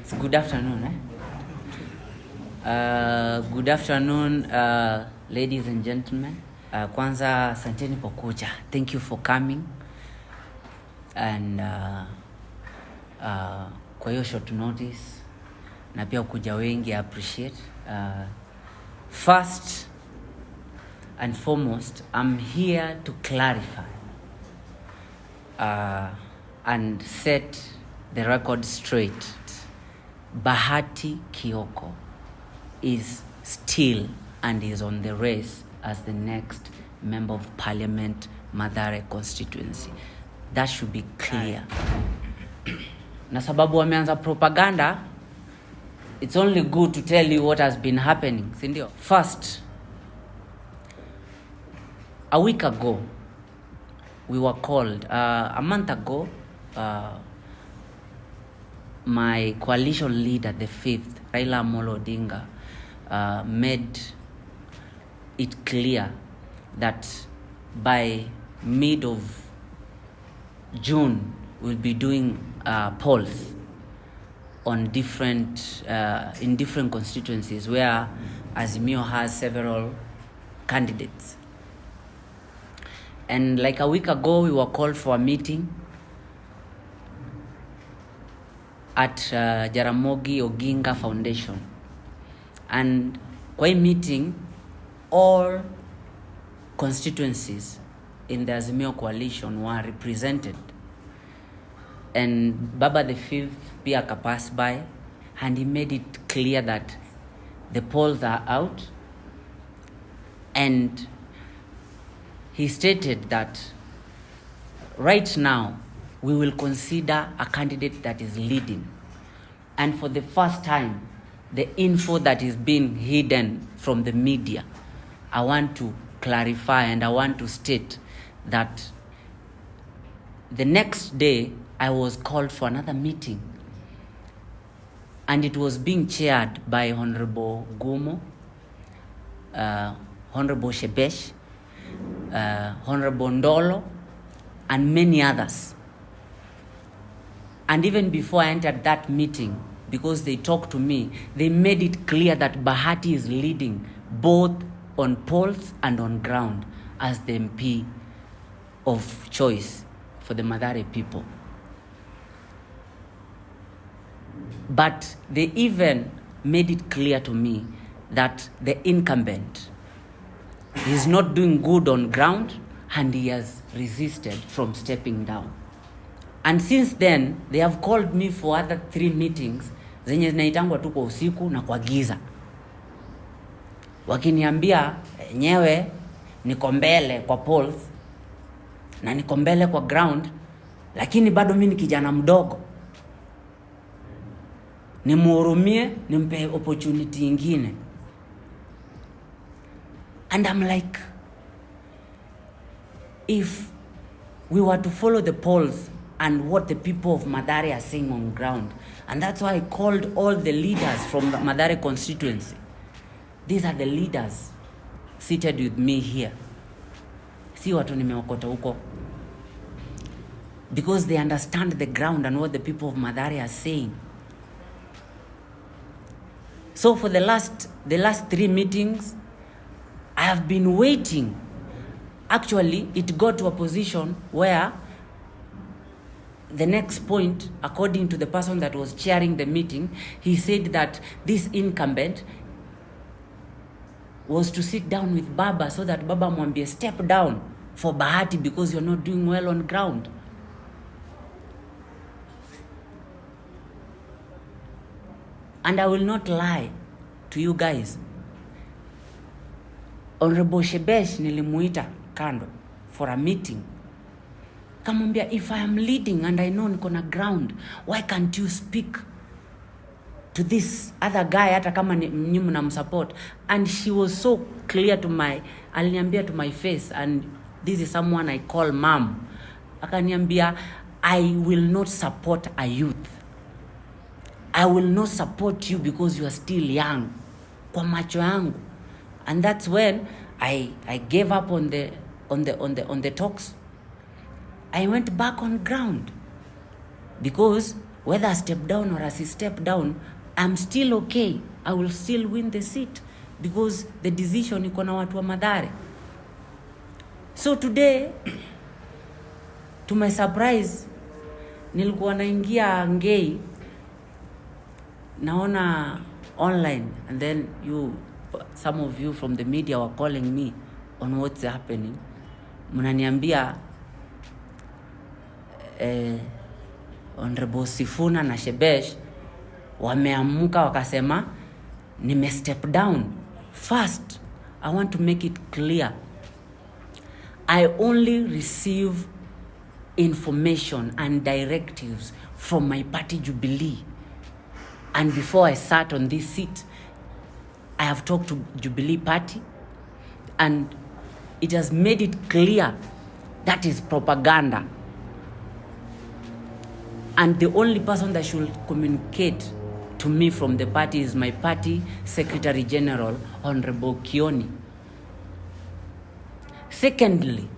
It's good afternoon. Good afternoon, ladies and gentlemen. Kwanza asanteni kwa kuja. Thank you for coming. And kwa hiyo short notice na pia kuja wengi, I appreciate. First and foremost, I'm here to clarify and set the record straight. Bahati Kioko is still and is on the race as the next member of parliament, Mathare constituency. That should be clear. Na sababu wameanza propaganda, it's only good to tell you what has been happening. Sindio? First, a week ago, we were called, a month ago, my coalition leader, the fifth, Raila Amolo Odinga, made it clear that by mid of June, we'll be doing polls on different, in different constituencies where Azimio has several candidates. And like a week ago, we were called for a meeting at Jaramogi Oginga Foundation. And kwa hii meeting, all constituencies in the Azimio coalition were represented. And Baba the Fifth pia akapass by, and he made it clear that the polls are out. And he stated that right now, we will consider a candidate that is leading. And for the first time, the info that is being hidden from the media, I want to clarify and I want to state that the next day, I was called for another meeting. And it was being chaired by Honorable Gumo, Honorable Shebesh, Honorable Ndolo, and many others. And even before I entered that meeting, because they talked to me, they made it clear that Bahati is leading both on polls and on ground as the MP of choice for the Mathare people. But they even made it clear to me that the incumbent is not doing good on ground and he has resisted from stepping down. And since then, they have called me for other 3 meetings zenye zinaitangwa tu kwa usiku na kwa giza. Wakiniambia nyewe niko mbele kwa polls na niko mbele kwa ground, lakini bado mimi ni kijana mdogo. Nimuhurumie, nimpe opportunity ingine. And I'm like, if we were to follow the polls and what the people of Mathare are saying on ground, and that's why I called all the leaders from the Mathare constituency. These are the leaders seated with me here. Si watu nimeokota huko. Because they understand the ground and what the people of Mathare are saying. So for the last 3 meetings, I have been waiting. Actually, it got to a position where the next point, according to the person that was chairing the meeting, he said that this incumbent was to sit down with Baba so that Baba mwambie step down for Bahati because you're not doing well on ground. And I will not lie to you guys. Honorable Shebesh nilimuita kando for a meeting. Kamwambia, if I am leading and I know niko na ground, why can't you speak to this other guy hata kama nyinyi mnamsupport? And she was so clear to aliniambia to my face, and this is someone I call mom. Akaniambia, I will not support a youth. I will not support you because you are still young. Kwa macho yangu. And that's when I gave up on the talks. I went back on ground because whether I step down or as I step down, I'm still okay. I will still win the seat because the decision iko na watu wa Mathare. So today, to my surprise, nilikuwa naingia Ngei, naona online, and then some of you from the media were calling me on what's happening. Mnaniambia Honorable Sifuna na Shebesh wameamuka wakasema nime step down. First, I want to make it clear, I only receive information and directives from my party Jubilee. And before I sat on this seat, I have talked to Jubilee Party, and it has made it clear that is propaganda. And the only person that should communicate to me from the party is my party Secretary General, Honorable Kioni. Secondly,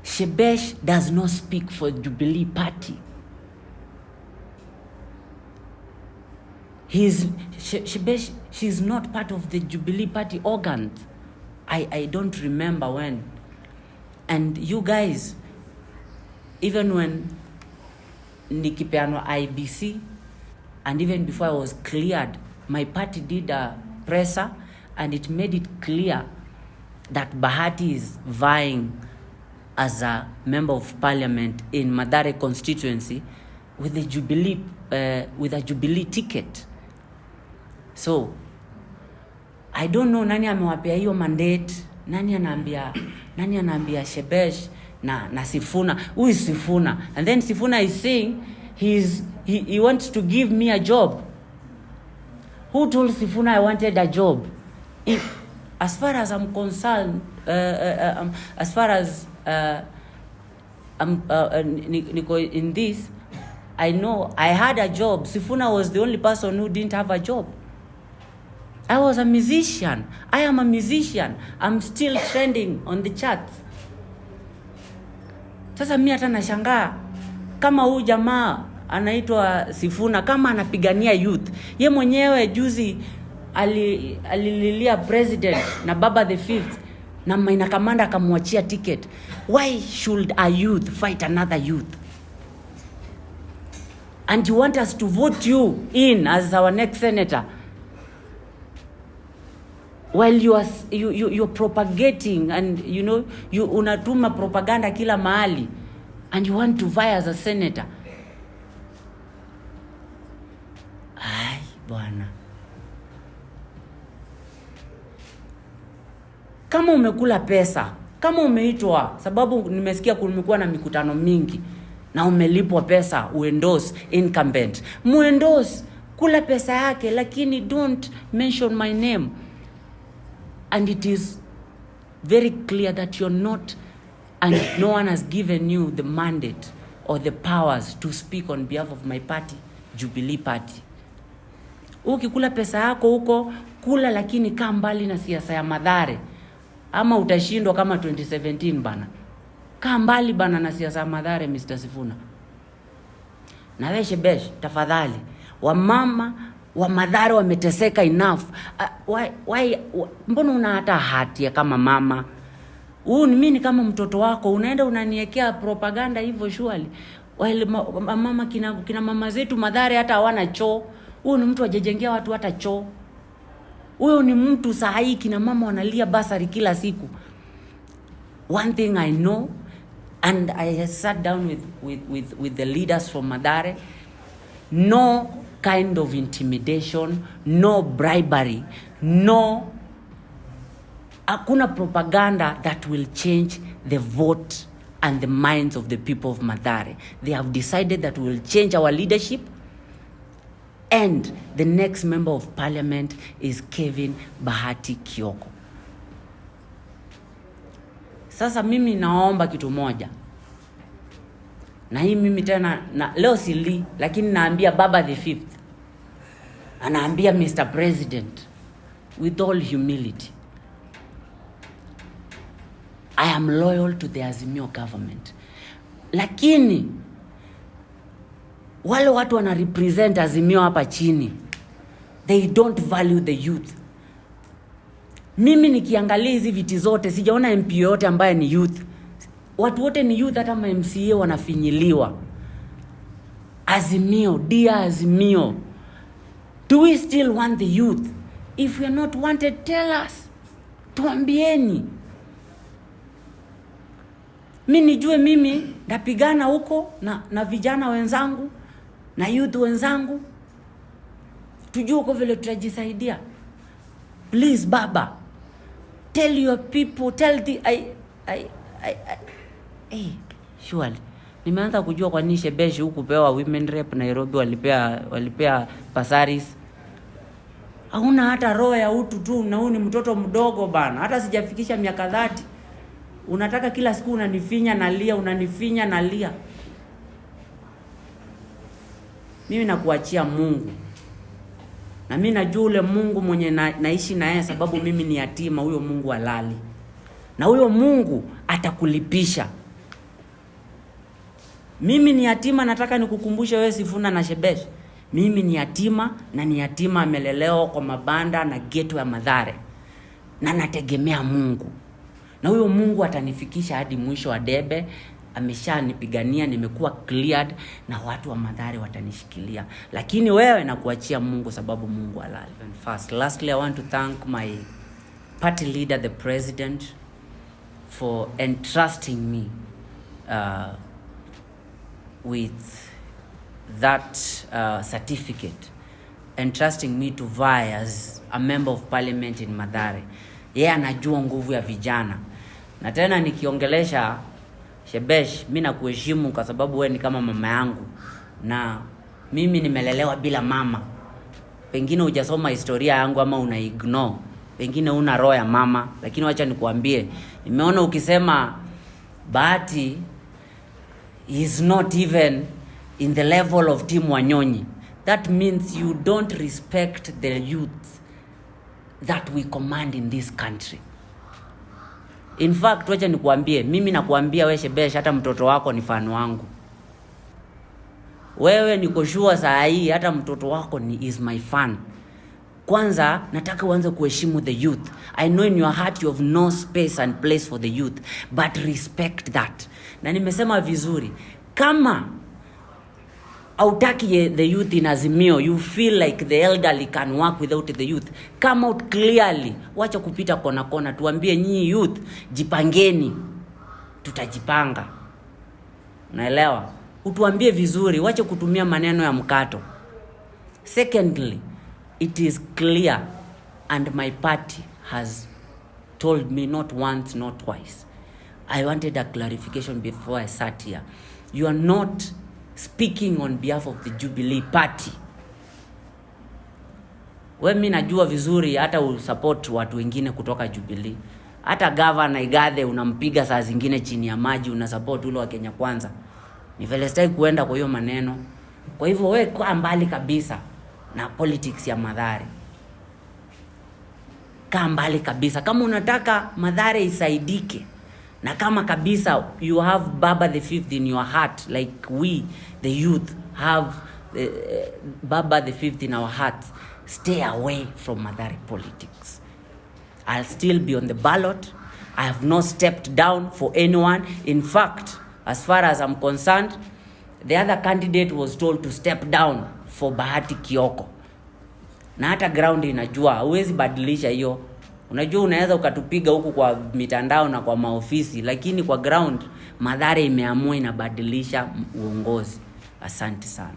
Shebesh does not speak for Jubilee Party. Shebesh, she's not part of the Jubilee Party organs. I don't remember when. And you guys, even when nikipeanwa IBC, and even before I was cleared, my party did a presser, and it made it clear that Bahati is vying as a member of parliament in Mathare constituency with a Jubilee ticket. So I don't know nani amewapea hiyo mandate, nani anaambia Shebesh na Sifuna. Who is Sifuna? And then Sifuna is saying he wants to give me a job. Who told Sifuna I wanted a job? As far as I'm concerned, as far as Nico in this, I know I had a job. Sifuna was the only person who didn't have a job. I was a musician. I am a musician. I'm still trending on the charts. Sasa mimi hata nashangaa kama huyu jamaa anaitwa Sifuna kama anapigania youth. Ye mwenyewe juzi alililia president na baba the fifth na Maina Kamanda akamwachia ticket. Why should a youth fight another youth? And you want us to vote you in as our next senator, while you're propagating and you unatuma propaganda kila mahali, and you want to vie as a senator. Ai bwana, kama umekula pesa, kama umeitwa, sababu nimesikia kumekuwa na mikutano mingi na umelipwa pesa uendorse incumbent, muendorse, kula pesa yake, lakini don't mention my name. And it is very clear that you're not, and no one has given you the mandate or the powers to speak on behalf of my party, Jubilee Party. Ukikula pesa yako huko, kula, lakini kaa mbali na siasa ya Mathare. Ama utashindwa kama 2017 bana. Kaa mbali bana na siasa ya Mathare, Mr. Sifuna. Na wewe Shebesh, tafadhali, wamama wa Mathare wameteseka enough. Why mbona una hata hatia kama mama? Mimi kama mtoto wako unaenda unaniwekea propaganda hivyo surely. Wale mama kina mama zetu Mathare hata hawana choo. Huyu ni mtu ajejengea watu hata choo. Huyo ni mtu sahi kina mama wanalia basari kila siku. One thing I know, and I sat down with the leaders from Mathare, no kind of intimidation, no bribery, no hakuna propaganda that will change the vote and the minds of the people of Mathare. They have decided that we will change our leadership, and the next member of parliament is Kevin Bahati Kioko. Sasa mimi naomba kitu moja. Na hii mimi tena leo sili, lakini naambia baba the fifth. Anaambia Mr. President with all humility, I am loyal to the Azimio government. Lakini wale watu wana represent Azimio hapa chini, they don't value the youth. Mimi nikiangalia hizi viti zote sijaona MP yote ambaye ni youth. Watu wote ni youth, hata MCA wanafinyiliwa. Azimio, dear Azimio, do we still want the youth? If we are not wanted, tell us. Tuambieni. Mimi nijue mimi napigana huko na vijana wenzangu na youth wenzangu. Tujue uko vile tutajisaidia. Please baba, tell your people, tell the surely. Nimeanza kujua kwa nini Shebesh huku pewa women rep Nairobi walipea pasaris. Hauna hata roho ya utu tu, na ni mtoto mdogo bana. Hata sijafikisha miaka 30. Unataka kila siku unanifinya nalia. Mimi nakuachia Mungu. Na mimi najua ule Mungu mwenye naishi na yeye, sababu mimi ni yatima. Huyo Mungu halali. Na huyo Mungu atakulipisha. Mimi ni yatima, nataka nikukumbushe wewe Sifuna na Shebesh. Mimi ni yatima, na ni yatima amelelewa kwa mabanda na ghetto ya Mathare. Na nategemea Mungu. Na huyo Mungu atanifikisha hadi mwisho wa debe. Ameshanipigania, nimekuwa cleared, na watu wa Mathare watanishikilia. Lakini wewe nakuachia Mungu, sababu Mungu halali. And first, lastly, I want to thank my party leader, the president, for entrusting me with that certificate, entrusting me to vie as a member of parliament in Mathare. Yeye anajua nguvu ya vijana. Na tena nikiongelesha Shebesh, mimi nakuheshimu kwa sababu wewe ni kama mama yangu, na mimi nimelelewa bila mama. Pengine hujasoma historia yangu ama una ignore, pengine una roho ya mama, lakini wacha nikuambie, nimeona ukisema Bahati is not even in the level of Team Wanyonyi. That means you don't respect the youth that we command in this country. In fact, wacha nikuambie, mimi nakuambia wewe Shebesh, hata mtoto wako ni fan wangu. Wewe niko sure saa hii hata mtoto wako is my fan. Kwanza nataka uanze kuheshimu the youth. I know in your heart you have no space and place for the youth, but respect that. Na nimesema vizuri, kama autaki the youth in Azimio, you feel like the elderly can work without the youth, come out clearly. Wacha kupita kona, tuambie nyinyi youth, jipangeni, tutajipanga. Unaelewa? Utuambie vizuri, wacha kutumia maneno ya mkato. Secondly, it is clear, and my party has told me not once, not twice. I wanted a clarification before I sat here. You are not speaking on behalf of the Jubilee Party. Wewe mimi najua vizuri hata usupport watu wengine kutoka Jubilee. Hata governor Igathe unampiga saa zingine chini ya maji, unasupport ule wa Kenya Kwanza. Ni vile sitaki kuenda kwa hiyo maneno. Kwa hivyo wewe kwa mbali kabisa na politics ya Mathare. Kaa mbali kabisa. Kama unataka Mathare isaidike, na kama kabisa you have Baba the Fifth in your heart, like we the youth have Baba the Fifth in our hearts, stay away from Mathare politics. I'll still be on the ballot. I have not stepped down for anyone. In fact, as far as I'm concerned, the other candidate was told to step down for Bahati Kioko. Na hata ground inajua, huwezi badilisha hiyo. Unajua unaweza ukatupiga huku kwa mitandao na kwa maofisi, lakini kwa ground Mathare imeamua inabadilisha uongozi. Asante sana.